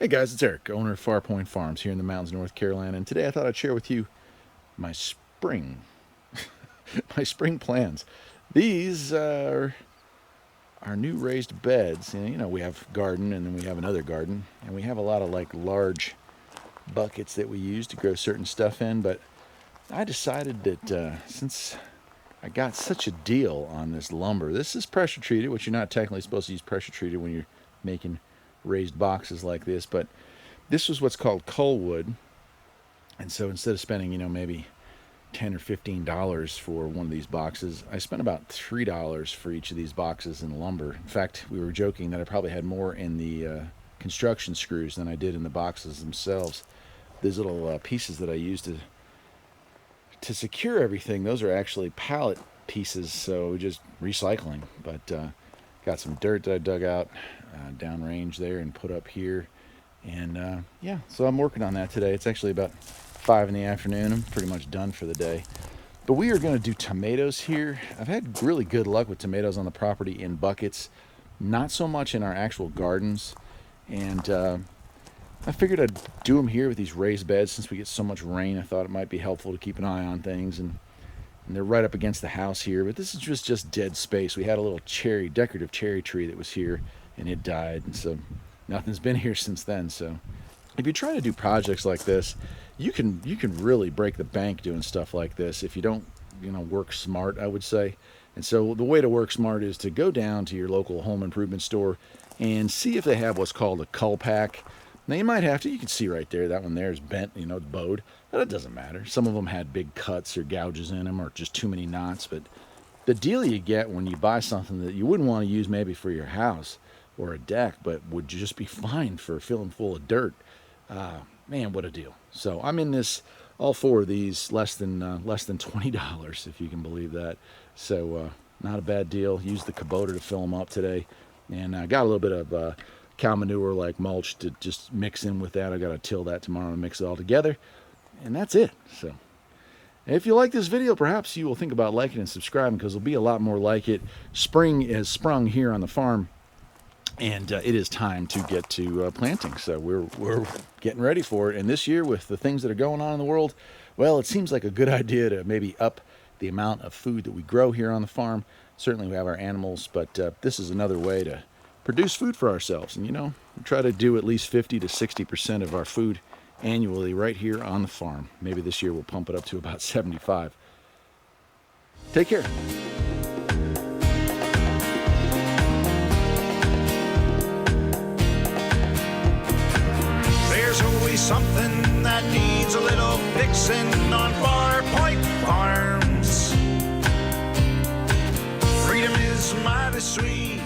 Hey guys, it's Eric, owner of Farpoint Farms here in the mountains of North Carolina, and today I thought I'd share with you my spring, my spring plans. These are our new raised beds. You know, we have garden and then we have another garden, and we have a lot of like large buckets that we use to grow certain stuff in, but I decided that since I got such a deal on this lumber, this is pressure treated, which you're not technically supposed to use pressure treated when you're making raised boxes like this, but this was what's called Culled, and so instead of spending, you know, maybe $10 or $15 for one of these boxes, I spent about $3 for each of these boxes in lumber. In fact, we were joking that I probably had more in the construction screws than I did in the boxes themselves. These little pieces that I used to secure everything, those are actually pallet pieces, so just recycling. But got some dirt that I dug out downrange there and put up here, and yeah, so I'm working on that today. It's actually about 5 in the afternoon. I'm pretty much done for the day, but we are going to do tomatoes here. I've had really good luck with tomatoes on the property in buckets, not so much in our actual gardens, and I figured I'd do them here with these raised beds. Since we get so much rain, I thought it might be helpful to keep an eye on things, and they're right up against the house here, but this is just dead space. We had a little decorative cherry tree that was here, and it died, and so nothing's been here since then. So if you try to do projects like this, you can really break the bank doing stuff like this if you don't, you know, work smart, I would say. And so the way to work smart is to go down to your local home improvement store and see if they have what's called a cull pack. Now you might have to, you can see right there, that one there is bent, you know, it's bowed, but it doesn't matter. Some of them had big cuts or gouges in them or just too many knots, but the deal you get when you buy something that you wouldn't want to use maybe for your house or a deck, but would just be fine for filling full of dirt, man, what a deal. So I'm in this, all 4 of these, less than $20, if you can believe that. So not a bad deal. Used the Kubota to fill them up today, and I got a little bit of cow manure like mulch to just mix in with that. I got to till that tomorrow and mix it all together, and that's it. So if you like this video, perhaps you will think about liking and subscribing, because there'll be a lot more like it. Spring is sprung here on the farm, and it is time to get to planting. So we're getting ready for it. And this year, with the things that are going on in the world, well, it seems like a good idea to maybe up the amount of food that we grow here on the farm. Certainly we have our animals, but this is another way to produce food for ourselves. And, you know, we try to do at least 50 to 60% of our food annually right here on the farm. Maybe this year we'll pump it up to about 75. Take care. There's always something that needs a little fixing on Warpage Farms. Freedom is mighty sweet.